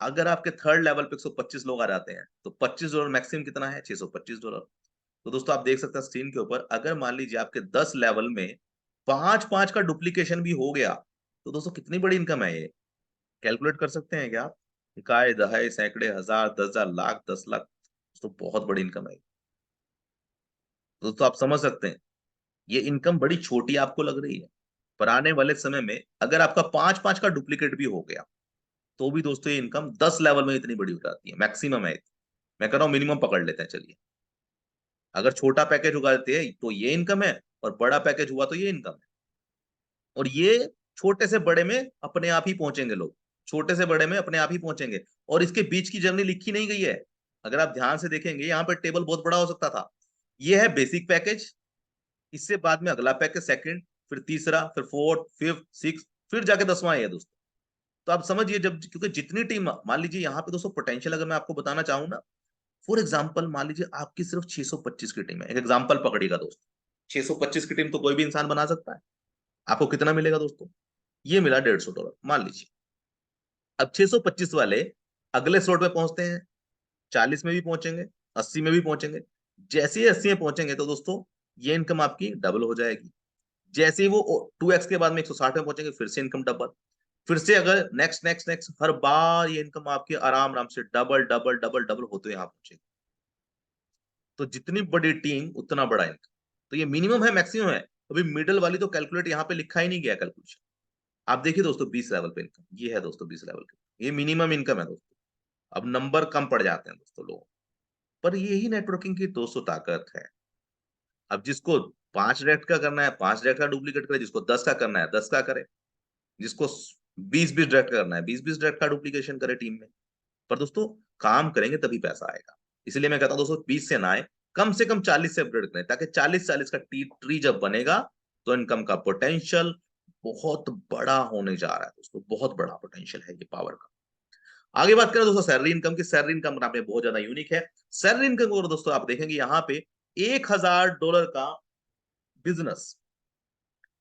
अगर आपके थर्ड लेवल पे 125 लोग आ जाते हैं तो $25 मैक्सिमम कितना है? $625। तो दोस्तों आप देख सकते हैं स्क्रीन के ऊपर, अगर मान लीजिए आपके 10 लेवल में 5-5 का डुप्लीकेशन भी हो गया, तो दोस्तों कितनी बड़ी इनकम है ये। कैलकुलेट कर सकते हैं क्या आप? इकाई, दहाई, सैकड़े, हजार, 10,000, लाख, 10 लाख, तो बहुत बड़ी इनकम है। दोस्तों आप समझ सकते हैं, ये इनकम बड़ी छोटी आपको लग रही है, पर आने वाले समय में अगर आपका 5-5 का डुप्लीकेट भी हो गया, तो भी दोस्तों ये इनकम 10 लेवल में इतनी बड़ी हो जाती है, मैक्सिमम है। मैं कह रहा हूँ मिनिमम पकड़ लेते हैं चलिए। अगर छोटा पैकेज उगा देते हैं तो ये इनकम है, और बड़ा पैकेज हुआ तो ये इनकम है। और ये छोटे से बड़े में अपने आप ही पहुंचेंगे लोग, छोटे से बड़े में अपने आप ही पहुंचेंगे। और इसके बीच की जर्नी लिखी नहीं गई है। अगर आप ध्यान से देखेंगे यहाँ पर टेबल बहुत बड़ा हो सकता था। ये है बेसिक पैकेज, इससे बाद में अगला पैकेज सेकंड, फिर तीसरा, फिर फोर्थ, फिफ्थ, सिक्स, फिर जाके 10वां है दोस्तों। तो आप समझिए, जब क्योंकि जितनी टीम, मान लीजिए यहाँ पे दोस्तों पोटेंशियल अगर मैं आपको बताना चाहूँ ना, फॉर एग्जाम्पल मान लीजिए आपकी सिर्फ 625 की टीम है, एक एग्जाम्पल पकड़िएगा दोस्तों। 625 की टीम तो कोई भी इंसान बना सकता है। आपको कितना मिलेगा दोस्तों? ये मिला $150 मान लीजिए। अब 625 वाले अगले स्लॉट में पहुंचते हैं, 40 में भी पहुंचेंगे, 80 में भी पहुंचेंगे। जैसे ही 80 में पहुंचेंगे तो दोस्तों ये इनकम आपकी डबल हो जाएगी। जैसे ही वो 2x के बाद में 160 में पहुंचेंगे फिर से इनकम डबल। फिर से अगर नेक्स्ट नेक्स्ट नेक्स्ट हर बार ये इनकम आपकी आराम आराम से डबल डबल डबल डबल होते यहाँ पहुंचेगी। तो जितनी बड़ी टीम उतना बड़ा इनकम। तो ये मिनिमम है, मैक्सिमम है। अभी मिडल वाली तो कैलकुलेट यहाँ पे लिखा ही नहीं गया कैलकुलेशन। आप देखिए दोस्तों 20 लेवल पे इनकम ये है दोस्तों, 20 लेवल पे ये मिनिमम इनकम है दोस्तों। अब नंबर कम पड़ जाते हैं दोस्तों लोगों, पर यही नेटवर्किंग की दोस्तों ताकत है। अब जिसको 5 डायरेक्ट का करना है 5 डायरेक्ट का डुप्लीकेट करे, जिसको 10 का करना है 10 का करे, जिसको 20-20 डायरेक्ट करना है 20-20 डायरेक्ट का डुप्लीकेशन करे टीम में। पर दोस्तों काम करेंगे तभी पैसा आएगा। इसलिए मैं कहता हूं दोस्तों 20 से ना आए, कम से कम 40 से अपग्रेड करें, ताकि 40-40 का ट्री जब बनेगा तो इनकम का पोटेंशियल बहुत बड़ा होने जा रहा है दोस्तों, बहुत बड़ा पोटेंशियल है ये पावर का। आगे बात करें दोस्तों सैलरी इनकम की। सैलरी इनकम यहाँ पे बहुत ज्यादा यूनिक है। सैलरी इनकम को दोस्तों आप देखेंगे यहाँ पे $1000 का बिजनेस,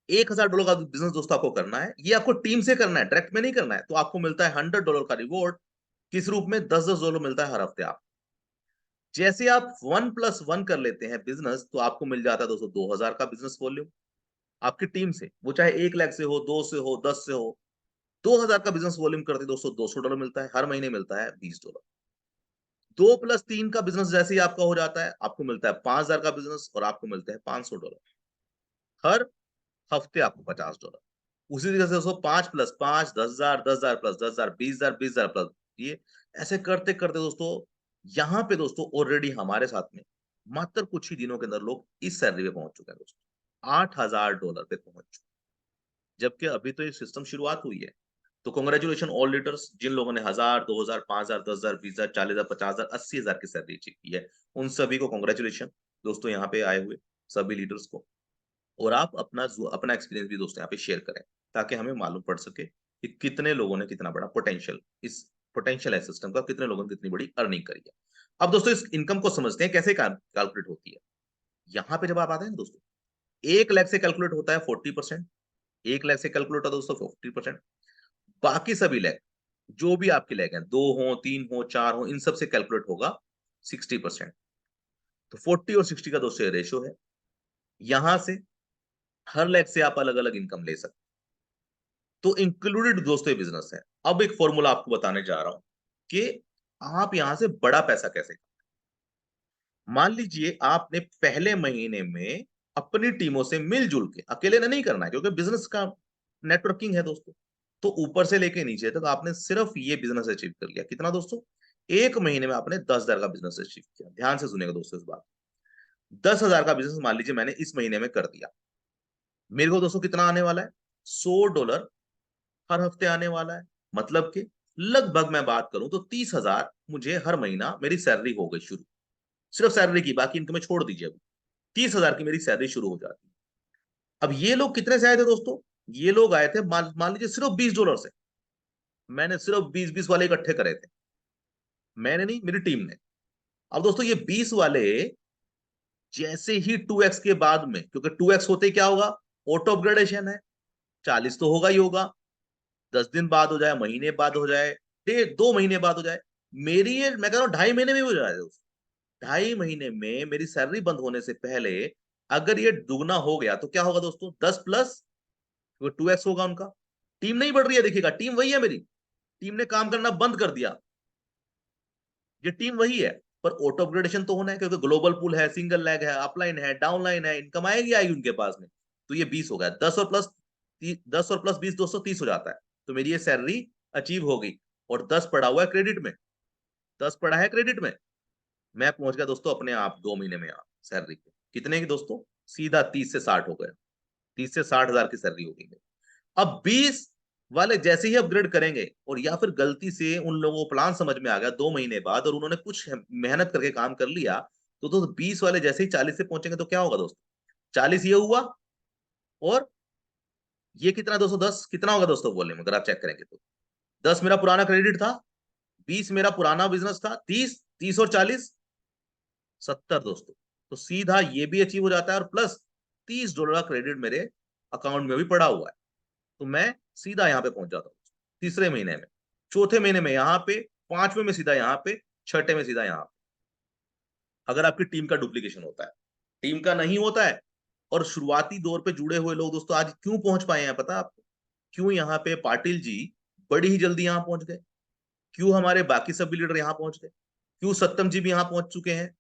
$1000 का बिजनेस दोस्तों आपको करना है। ये आपको टीम से करना है, डायरेक्ट में नहीं करना है। तो आपको मिलता है $100 का रिवॉर्ड। किस रूप में? 10-10 डॉलर मिलता है हर हफ्ते आप। जैसे आप 1+1 कर लेते हैं बिजनेस, तो आपको मिल जाता है दोस्तों 2000 का बिजनेस वॉल्यूम आपकी टीम से। वो चाहे 1 लाख से हो, 2 से हो, 10 से हो। 2000 का बिजनेस वॉल्यूम करते दोस्तों $200 मिलता है, हर महीने मिलता है $20। 2+3 का बिजनेस जैसे ही आपका हो जाता है, आपको मिलता है 5000 का बिजनेस और आपको मिलते हैं $500। हर हफ्ते आपको $50। उसी तरीके से दोस्तों 5+5 10,000, 10,000 प्लस 10,000, 20,000, 20,000 प्लस ये ऐसे करते करते दोस्तों यहाँ पे दोस्तों ऑलरेडी हमारे साथ में मात्र कुछ ही दिनों के अंदर लोग इस सैलरी पे पहुंच चुके हैं दोस्तों, $8,000 पे पहुंच चुके हैं। जबकि अभी तो ये सिस्टम शुरुआत हुई है। तो कॉन्ग्रेचुलेशन ऑल लीडर्स, जिन लोगों ने 1000, 2000, 5000, 10,000, 20,000, 40,000, 50,000, 80,000 की सैलरी अचीव की है। उन सभी को कॉन्ग्रेचुलेशन दोस्तों, यहाँ पे आए हुए सभी लीडर्स को। और आप अपना अपना एक्सपीरियंस भी दोस्तों यहाँ पे शेयर करें, ताकि हमें मालूम पड़ सके कि कितने लोगों ने कितना बड़ा पोटेंशियल, इस पोटेंशियल है सिस्टम का, कितने लोगों ने कितनी बड़ी अर्निंग करी है। अब दोस्तों इस इनकम को समझते हैं कैसे कैलकुलेट होती है। यहाँ पे जब आप आते हैं ना दोस्तों, 1 लाख से कैलकुलेट होता है 40%, 1 लाख से कैलकुलेट होता है दोस्तों 50%। बाकी सभी लैग, जो भी आपके लैग हैं, 2 हो, 3 हो, 4 हो, इन सब से कैलकुलेट होगा 60%। तो 40 और 60 का दोस्तों रेशियो है। यहां से हर लैग से आप अलग अलग इनकम ले सकते। तो इंक्लूडेड दोस्तों ये बिजनेस है। अब एक फॉर्मूला आपको बताने जा रहा हूं कि आप यहां से बड़ा पैसा कैसे। मान लीजिए आपने पहले महीने में अपनी टीमों से मिलजुल के, अकेले ने नहीं करना है क्योंकि बिजनेस का नेटवर्किंग है दोस्तों। तो ऊपर से लेके नीचे तक आपने सिर्फ ये बिजनेस अचीव कर लिया। कितना दोस्तों? एक महीने में आपने 10,000 का बिजनेस अचीव किया। ध्यान से सुनेगा दोस्तों इस बात। 10,000 का बिजनेस मान लीजिए मैंने इस महीने में कर दिया। मेरे को दोस्तों कितना आने वाला है? $100 हर हफ्ते आने वाला है। मतलब कि लगभग मैं बात करूं तो 30,000 मुझे हर महीना मेरी सैलरी हो गई शुरू। सिर्फ सैलरी की, बाकी इनकम में छोड़ दीजिए। अब 30,000 की मेरी सैलरी शुरू हो जाती है। अब ये लोग कितने से आए थे दोस्तों? ये लोग आए थे मान लीजिए सिर्फ $20 से। मैंने सिर्फ 20-20 वाले इकट्ठे करे थे। मैंने नहीं, मेरी टीम ने। अब दोस्तों ये 20 वाले जैसे ही 2x के बाद में, क्योंकि 2x होते ही क्या होगा? ऑटो अपग्रेडेशन है। 40 तो होगा ही होगा। 10 दिन बाद हो जाए, महीने बाद हो जाए, 2 महीने बाद हो जाए, मेरी ये मैं कह रहा हूँ 2.5 महीने में भी हो जाए दोस्तों। 2.5 महीने में मेरी सैलरी बंद होने से पहले अगर ये दुगना हो गया तो क्या होगा दोस्तों? 10 प्लस 2x होगा उनका। टीम नहीं बढ़ रही है, देखिएगा टीम वही है मेरी। टीम ने काम करना बंद कर दिया, ये टीम वही है। पर ऑटो अपग्रेडेशन तो होना है, क्योंकि ग्लोबल पूल है, सिंगल लेग है, अपलाइन है, डाउनलाइन है, इनकम आएगी आएगी उनके पास में। तो ये 20 हो गया। 10 और प्लस 20 दोस्तों 30 हो जाता है। तो मेरी ये सैलरी अचीव हो गई। और 10 पड़ा हुआ है क्रेडिट में। 10 पड़ा है क्रेडिट में। मैं पहुंच गया दोस्तों अपने आप 2 महीने में सैलरी पे कितने की दोस्तों? सीधा 30 से 60 हो गया। 30 से 60 हजार की सैलरी हो गई मेरी। अब 20 वाले जैसे ही अपग्रेड करेंगे, और या फिर गलती से उन लोगों को प्लान समझ में आ गया 2 महीने बाद और उन्होंने कुछ मेहनत करके काम कर लिया, तो दोस्तों 20 वाले जैसे ही 40 से पहुंचेंगे तो क्या होगा दोस्तों? 40 ये हुआ, और ये कितना दोस्तों? 10 कितना होगा दोस्तों वॉल्यूम अगर आप चेक करेंगे तो? 10 मेरा पुराना क्रेडिट था, 20 मेरा पुराना बिजनेस था, 30, 30 और 40, 70 दोस्तों। तो सीधा ये भी अचीव हो जाता है, और प्लस $30 का क्रेडिट मेरे अकाउंट में भी पड़ा हुआ है। तो मैं सीधा यहाँ पे पहुंच जाता हूँ तीसरे महीने में, चौथे महीने में यहाँ पे, 5वें में सीधा यहाँ पे, छठे में सीधा यहाँ पे। अगर आपकी टीम का डुप्लीकेशन होता है, टीम का नहीं होता है, और शुरुआती दौर पे जुड़े हुए लोग दोस्तों आज क्यों पहुंच पाए हैं पता है आपको? क्यों यहाँ पे पाटिल जी बड़ी ही जल्दी यहाँ पहुंच गए? क्यों हमारे बाकी सब भी लीडर यहाँ पहुंच गए? क्यों सत्यम जी भी यहाँ पहुंच चुके हैं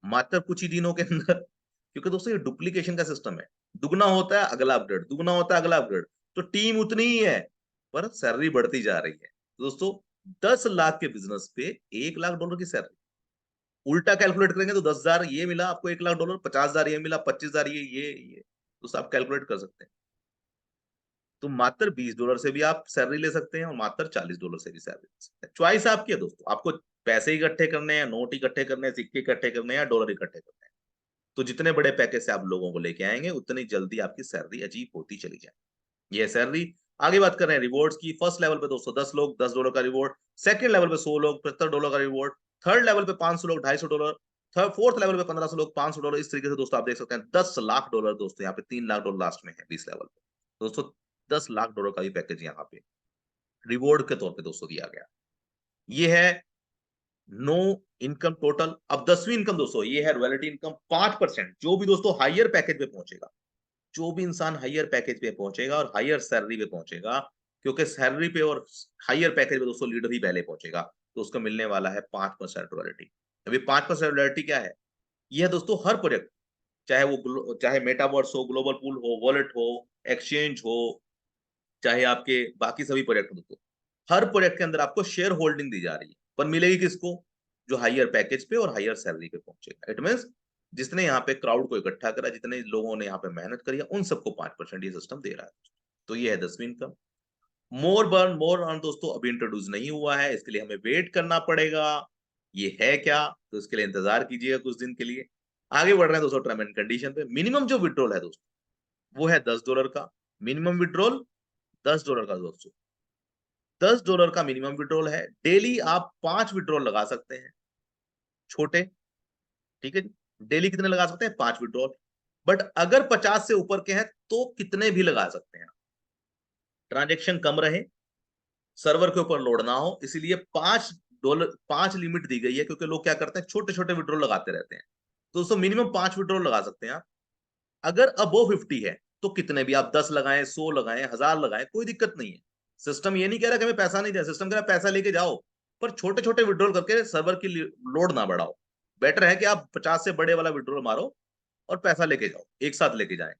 मात्र कुछ ही दिनों के अंदर? क्योंकि दोस्तों ये डुप्लीकेशन का सिस्टम है। दुगना होता है अगला अपग्रेड, दुगना होता है अगला अपग्रेड, तो टीम उतनी ही है पर सैलरी बढ़ती जा रही है। तो दोस्तों 10 लाख के बिजनेस पे $1 लाख की सैलरी, उल्टा कैलकुलेट करेंगे तो 10,000 ये मिला आपको, $1 लाख, 50,000 ये मिला, 25,000 ये तो आप कैलकुलेट कर सकते हैं। तो मात्र $20 से भी आप सैलरी ले सकते हैं और मात्र $40 से भी सैलरी ले सकते हैं। च्वाइस आपकी है दोस्तों, आपको पैसे इकट्ठे करने हैं, नोट इकट्ठे करने हैं, सिक्के इकट्ठे करने हैं या डॉलर इकट्ठे करने हैं। तो जितने बड़े पैकेज से आप लोगों को लेके आएंगे उतनी जल्दी आपकी सैलरी अचीव होती चली जाए। ये सैलरी। आगे बात कर रहे हैं रिवॉर्ड्स की। फर्स्ट लेवल पे दोस्तों 10 लोग $10 का रिवॉर्ड, सेकंड लेवल पे 100 लोग $75 का रिवॉर्ड, थर्ड लेवल पे 500 लोग $250, थर्ड फोर्थ लेवल पे 1500 लोग $500। इस तरीके से दोस्तों आप देख सकते हैं $10 लाख दोस्तों, यहाँ पे $3 लाख लास्ट में है 20 लेवल पे। दोस्तों $10 लाख का भी पैकेज यहाँ पे रिवॉर्ड के तौर पे दोस्तों दिया गया। ये है नो इनकम टोटल। अब 10वीं इनकम दोस्तों ये है रॉयल्टी इनकम 5%। जो भी दोस्तों हायर पैकेज पे पहुंचेगा, जो भी इंसान हायर पैकेज पे पहुंचेगा और हायर सैलरी पे पहुंचेगा, क्योंकि सैलरी पे और हायर पैकेज पे दोस्तों लीडर ही पहले पहुंचेगा, तो उसको मिलने वाला है 5% रॉयल्टी। अभी 5% रॉयल्टी क्या है? यह दोस्तों हर प्रोजेक्ट, चाहे वो चाहे मेटावर्स हो, ग्लोबल पूल हो, वॉलेट हो, एक्सचेंज हो, चाहे आपके बाकी सभी प्रोजेक्ट हो दोस्तों, हर प्रोजेक्ट के अंदर आपको शेयर होल्डिंग दी जा रही है, पर मिलेगी किसको? जो हायर पैकेज पे और हायर सैलरी पे पहुंचेगा। इट मीन जिसने यहाँ पे क्राउड को इकट्ठा करा, जितने लोगों ने यहाँ पे मेहनत करी है, उन सबको 5% ये सिस्टम दे रहा है। तो ये है 10वीं इनकम। मोर बर्न मोर अर्न दोस्तों अभी इंट्रोड्यूस नहीं हुआ है, इसके लिए हमें वेट करना पड़ेगा। ये है क्या? तो इसके लिए इंतजार कीजिएगा कुछ दिन के लिए। आगे बढ़ रहे हैं दोस्तों टर्म एंड कंडीशन पे। मिनिमम जो विड्रॉल है दोस्तों वो है $10 का। मिनिमम विड्रॉल $10 का दोस्तों, $10 का मिनिमम विड्रॉल है। डेली आप 5 विड्रॉल लगा सकते हैं, छोटे, ठीक है जी। डेली कितने लगा सकते हैं? 5 विड्रॉल। बट अगर 50 से ऊपर के हैं तो कितने भी लगा सकते हैं। ट्रांजेक्शन कम रहे, सर्वर के ऊपर लोड ना हो, इसीलिए $5 5 लिमिट दी गई है, क्योंकि लोग क्या करते हैं छोटे छोटे विड्रॉल लगाते रहते हैं। तो दोस्तों मिनिमम 5 विड्रॉल लगा सकते हैं आप। अगर अबो 50 है तो कितने भी आप 10 लगाएं, 100 लगाएं, 1000 लगाएं, कोई दिक्कत नहीं है। सिस्टम ये नहीं कह रहा कि हमें पैसा नहीं दे, सिस्टम कह रहा है पैसा लेके जाओ, पर छोटे छोटे विड्रॉल करके सर्वर की लोड ना बढ़ाओ। बेटर है कि आप 50 से बड़े वाला विड्रॉल मारो और पैसा लेके जाओ, एक साथ लेके जाएं।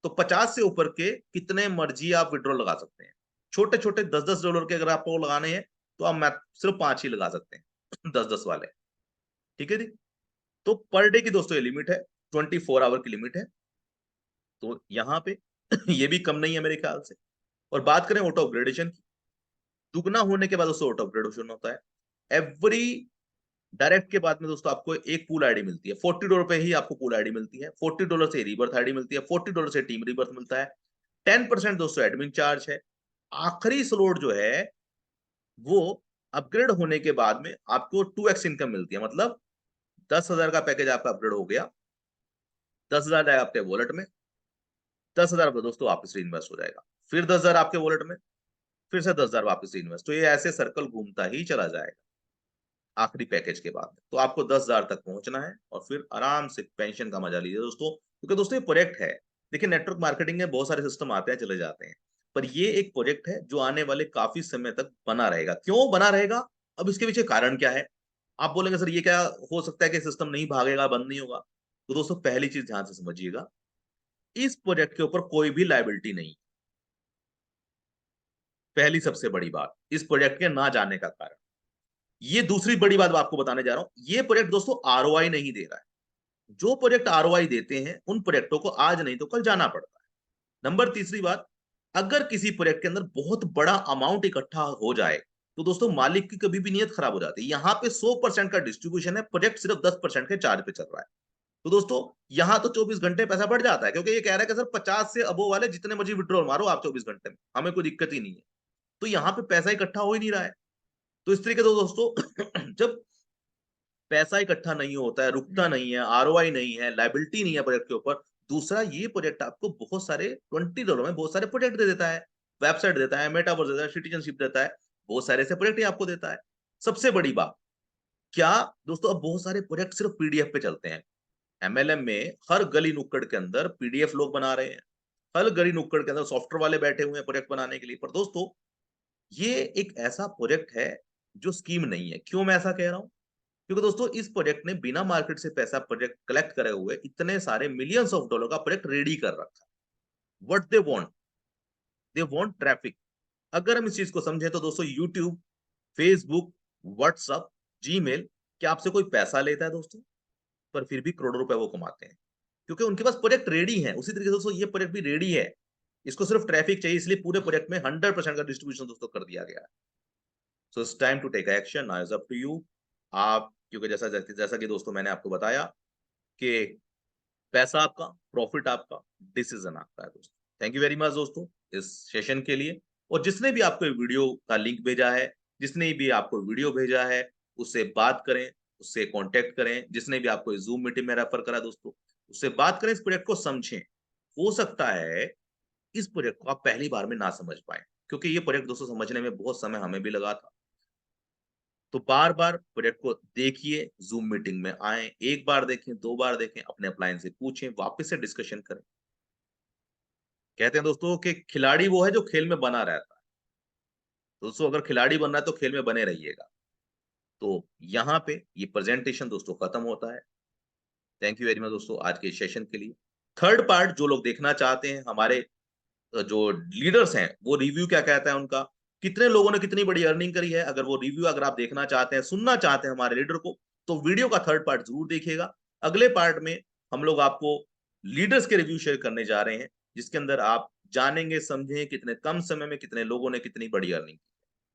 तो 50 से ऊपर के कितने मर्जी आप विड्रॉल लगा सकते हैं। छोटे छोटे $10 के अगर आपको लगाने हैं तो आप मैं सिर्फ 5 ही लगा सकते हैं 10 वाले, ठीक है जी। तो पर डे की दोस्तों ये लिमिट है, 24 आवर की लिमिट है। तो यहाँ पे ये भी कम नहीं है मेरे ख्याल से। और बात करें ऑटो अपग्रेडेशन की, दुगना होने के बाद दोस्तों ऑटो अपग्रेडेशन होता है। एवरी डायरेक्ट के बाद में दोस्तों आपको एक पूल आईडी मिलती है। $40 पे ही आपको पूल आईडी मिलती है, $40 से रीबर्थ आईडी मिलती है, $40 से टीम रीबर्थ मिलता है, 10% दोस्तों एडमिन चार्ज है। आखिरी स्लॉट जो है वो अपग्रेड होने के बाद में आपको 2x इनकम मिलती है। मतलब 10,000 का पैकेज आपका अपग्रेड हो गया, 10,000 जाएगा आपके वॉलेट में, 10,000 दोस्तों वापस इन्वेस्ट हो जाएगा, फिर 10,000 आपके वॉलेट में, फिर से 10,000 वापस इन्वेस्ट। तो ये ऐसे सर्कल घूमता ही चला जाएगा आखिरी पैकेज के बाद। तो आपको 10,000 तक पहुंचना है और फिर आराम से पेंशन का मजा लीजिए दोस्तों, क्योंकि दोस्तों ये प्रोजेक्ट है। देखिए नेटवर्क मार्केटिंग में बहुत सारे सिस्टम आते हैं चले जाते हैं, पर ये एक प्रोजेक्ट है जो आने वाले काफी समय तक बना रहेगा। क्यों बना रहेगा? अब इसके पीछे कारण क्या है? आप बोलेंगे सर ये क्या हो सकता है कि सिस्टम नहीं भागेगा, बंद नहीं होगा? तो दोस्तों पहली चीज ध्यान से समझिएगा, इस प्रोजेक्ट के ऊपर कोई भी लायबिलिटी नहीं। पहली सबसे बड़ी बात इस प्रोजेक्ट के ना जाने का कारण। ये दूसरी बड़ी बात आपको बताने जा रहा हूं, ये प्रोजेक्ट दोस्तों आरओआई नहीं दे रहा है। जो प्रोजेक्ट आरओआई देते हैं उन प्रोजेक्टों को आज नहीं तो कल जाना पड़ता है। नंबर तीसरी बात, अगर किसी प्रोजेक्ट के अंदर बहुत बड़ा अमाउंट इकट्ठा हो जाए तो दोस्तों मालिक की कभी भी नीयत खराब हो जाती है। यहाँ पे 100% का डिस्ट्रीब्यूशन है, प्रोजेक्ट सिर्फ 10% के चार्ज पे चल रहा है। तो दोस्तों यहाँ तो 24 घंटे पैसा बढ़ जाता है, क्योंकि ये कह रहा है कि सर 50 से अबो वाले जितने मर्जी विड्रॉल मारो आप 24 घंटे में, हमें कोई दिक्कत ही नहीं है। तो यहाँ पे पैसा इकट्ठा हो ही नहीं रहा है। तो इस तरीके से दोस्तों जब पैसा इकट्ठा नहीं होता है, रुकता नहीं है, आरओआई नहीं है, लाइबिलिटी नहीं है प्रोजेक्ट के ऊपर, दूसरा ये प्रोजेक्ट आपको बहुत सारे $20 में बहुत सारे प्रोजेक्ट दे देता है, वेबसाइट देता है, मेटावर्स देता है, सिटीजनशिप देता है, बहुत सारे ऐसे प्रोजेक्ट ही आपको देता है। सबसे बड़ी बात, क्या दोस्तों, अब बहुत सारे प्रोजेक्ट सिर्फ पीडीएफ पे चलते हैं। एमएलएम में हर गली नुक्कड़ के अंदर पीडीएफ लोग बना रहे हैं, हर गली नुक्कड़ के अंदर सॉफ्टवेयर वाले बैठे हुए हैं प्रोजेक्ट बनाने के लिए। पर दोस्तों, ये एक ऐसा प्रोजेक्ट है जो स्कीम नहीं है। क्यों मैं ऐसा कह रहा हूँ? क्योंकि दोस्तों, इस प्रोजेक्ट ने बिना मार्केट से पैसा प्रोजेक्ट कलेक्ट करे हुए इतने सारे मिलियंस ऑफ डॉलर का प्रोजेक्ट रेडी कर रखा है। What they want traffic. अगर हम इस चीज को समझें तो दोस्तों, यूट्यूब, फेसबुक, व्हाट्सअप, जीमेल, क्या आपसे कोई पैसा लेता है दोस्तों? पर फिर भी करोड़ों रुपए वो कमाते हैं, क्योंकि उनके पास प्रोजेक्ट रेडी है। उसी तरीके से दोस्तों, ये प्रोजेक्ट भी रेडी है। इसको सिर्फ ट्रैफिक चाहिए, इसलिए पूरे प्रोजेक्ट में 100% का डिस्ट्रीब्यूशन दोस्तों कर दिया गया है। So it's time to take action, now is up to you. आप, क्योंकि जैसा जैसा कि दोस्तों मैंने आपको बताया कि पैसा आपका, प्रॉफिट आपका, डिसीजन आपका है दोस्तों। थैंक यू वेरी मच दोस्तों इस सेशन के लिए। और जिसने भी आपको वीडियो का लिंक भेजा है, जिसने भी आपको वीडियो भेजा है, उससे बात करें, उससे कांटेक्ट करें। जिसने भी आपको जूम मीटिंग में रेफर करा दोस्तों, उससे बात करें, इस प्रोजेक्ट को समझें। हो सकता है इस प्रोजेक्ट को आप पहली बार में ना समझ पाए, क्योंकि ये प्रोजेक्ट दोस्तों समझने में बहुत समय हमें भी लगा था। तो बार-बार प्रोजेक्ट को देखिए, ज़ूम मीटिंग में आएँ, 1 बार देखें, 2 बार देखें, अपने अपलाइन से पूछें, वापस से डिस्कशन करें। कहते हैं दोस्तों कि खिलाड़ी वो है जो खेल में बना रहता है। दोस्तों, अगर खिलाड़ी बनना है तो खेल में बने रहिएगा। तो यहाँ पे ये प्रेजेंटेशन दोस्तों खत्म होता है। थैंक यू वेरी मच दोस्तों आज के सेशन के लिए। थर्ड पार्ट जो लोग देखना चाहते हैं, हमारे जो लीडर्स हैं, वो रिव्यू क्या कहता है उनका, कितने लोगों ने कितनी बड़ी अर्निंग करी है, अगर वो रिव्यू अगर आप देखना चाहते हैं, सुनना चाहते हैं हमारे लीडर को, तो वीडियो का थर्ड पार्ट जरूर देखिएगा। अगले पार्ट में हम लोग आपको लीडर्स के रिव्यू शेयर करने जा रहे हैं, जिसके अंदर आप जानेंगे, समझें कितने कम समय में कितने लोगों ने कितनी बड़ी अर्निंग की।